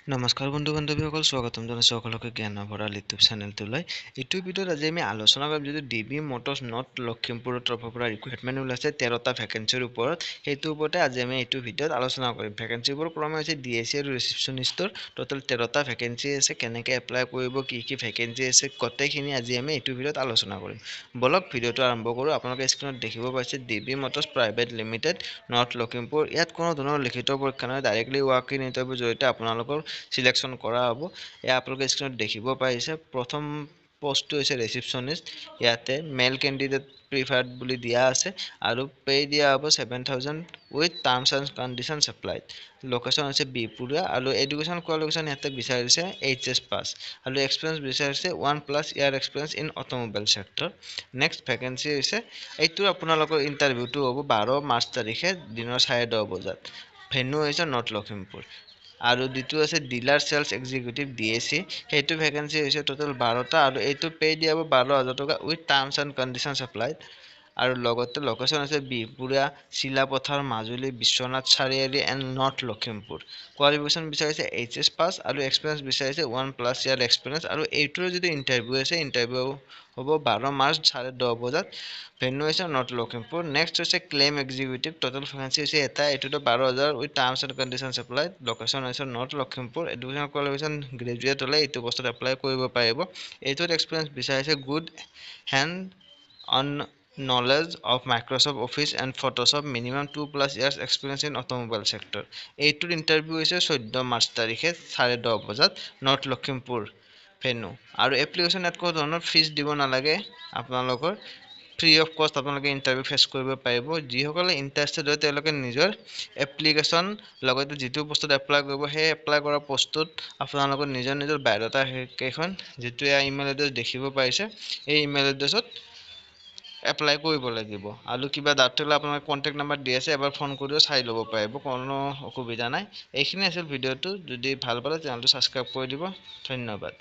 নমস্কাৰ বন্ধু বান্ধৱীসকল, স্বাগতম জনাইছোঁ সকলোকে জ্ঞান ভঁৰাল ইউটিউব চেনেলটোলৈ। এইটো ভিডিঅ'ত আজি আমি আলোচনা কৰিম যিটো DB মটৰ্ছ নৰ্থ লখিমপুৰৰ তৰফৰ পৰা ৰিক্ৰুইটমেণ্ট ওলাইছে 13টা ভেকেঞ্চিৰ ওপৰত। সেইটোৰ ওপৰতে আজি আমি এইটো ভিডিঅ'ত আলোচনা কৰিম। ভেকেঞ্চিবোৰ ক্ৰমে হৈছে DSC আৰু ৰিচিপশ্যনিষ্টৰ টোটেল 13টা ভেকেঞ্চি আছে। কেনেকৈ এপ্লাই কৰিব, কি ভেকেঞ্চি আছে, গোটেইখিনি আজি আমি এইটো ভিডিঅ'ত আলোচনা কৰিম। বলক ভিডিঅ'টো আৰম্ভ কৰোঁ। আপোনালোকে স্ক্ৰীনত দেখিব পাইছে DB Motors private limited north Lakhimpur. ইয়াত কোনো ধৰণৰ লিখিত পৰীক্ষা নহয়, ডাইৰেক্টলি ৱাক ইন ইণ্টাৰভিউৰ জৰিয়তে আপোনালোকৰ সিলেকশ্যন কৰা হ'ব। এয়া আপোনালোকে স্ক্ৰীনত দেখিব পাৰিছে। প্ৰথম পোষ্টটো হৈছে ৰিচিপশ্যনিষ্ট। ইয়াতে মেল কেণ্ডিডেট প্ৰিফাৰ্ড বুলি দিয়া আছে আৰু পে দিয়া হ'ব 7,000 with terms and conditions applied. Location হৈছে বিহপুৰীয়া আৰু এডুকেশ্যন কোৱালিফিকেশ্যন ইয়াতে বিচাৰিছে HS পাছ আৰু এক্সপিৰিয়েঞ্চ বিচাৰিছে 1+ year experience in automobile sector. Next vacancy হৈছে এইটো আপোনালোকৰ ইণ্টাৰভিউটো হ'ব 12 মাৰ্চ তাৰিখে দিনৰ 10:30 বজাত। ভেন্যু হৈছে নৰ্থ লখিমপুৰ। আৰু দ্বিতীয় আছে ডিলাৰ চেলছ এক্সিকিউটিভ DAC। সেইটো ভেকেঞ্চি হৈছে টোটেল 12টা আৰু এইটো পে দিয়া হ'ব 12,000 টকা with terms and conditions applied. আৰু লগতে লোকেশ্যন আছে Bihpuria, Silapathar, Majuli, Biswanath Chariali and north Lakhimpur. Qualification বিচাৰিছে HS পাছ আৰু এক্সপিৰিয়েঞ্চ বিচাৰিছে 1+ ইয়াৰ এক্সপিৰিয়েঞ্চ। আৰু এইটোৰ যিটো ইণ্টাৰভিউ আছে, ইণ্টাৰভিউ হ'ব 12 মাৰ্চ 10:30 বজাত। ভেন্যু হৈছে নৰ্থ লখিমপুৰ। নেক্সট হৈছে ক্লেইম এক্সিকিউটিভ। টোটেল ভেকেঞ্চি হৈছে এটা, এইটোতো 12,000 with terms and conditions applied. Location হৈছে north Lakhimpur. Education qualification graduate হ'লে এইটো বস্তুত এপ্লাই কৰিব পাৰিব। এইটোত এক্সপিৰিয়েঞ্চ বিচাৰিছে good hand on knowledge of Microsoft office and Photoshop, minimum 2+ years experience in automobile sector. এইটোৰ ইণ্টাৰভিউ হৈছে 14 মাৰ্চ তাৰিখে 10:30 বজাত, নৰ্থ লখিমপুৰ ভেন্যু। আৰু এপ্লিকেশ্যন ইয়াত কোনো ধৰণৰ ফিজ দিব নালাগে। আপোনালোকৰ ফ্ৰী অফ কষ্ট আপোনালোকে ইণ্টাৰভিউ ফেচ কৰিব পাৰিব। যিসকলে ইণ্টাৰেষ্টেড হয় তেওঁলোকে নিজৰ এপ্লিকেশ্যন লগতে যিটো পোষ্টত এপ্লাই কৰিব, সেই এপ্লাই কৰা পোষ্টটোত আপোনালোকৰ নিজৰ বায়'ডাটা কেইখন যিটো ইমেইল এড্ৰেছ দেখিব পাৰিছে, এই ইমেইল এড্ৰেছত এপ্লাই কৰিব লাগিব। আৰু কিবা ডাউট থাকিলে আপোনালোকে কণ্টেক্ট নাম্বাৰ দি আছে, এবাৰ ফোন কৰিও চাই ল'ব পাৰিব, কোনো অসুবিধা নাই। এইখিনি আছিল ভিডিঅ'টো। যদি ভাল পালে চেনেলটো ছাবস্ক্ৰাইব কৰি দিব। ধন্যবাদ।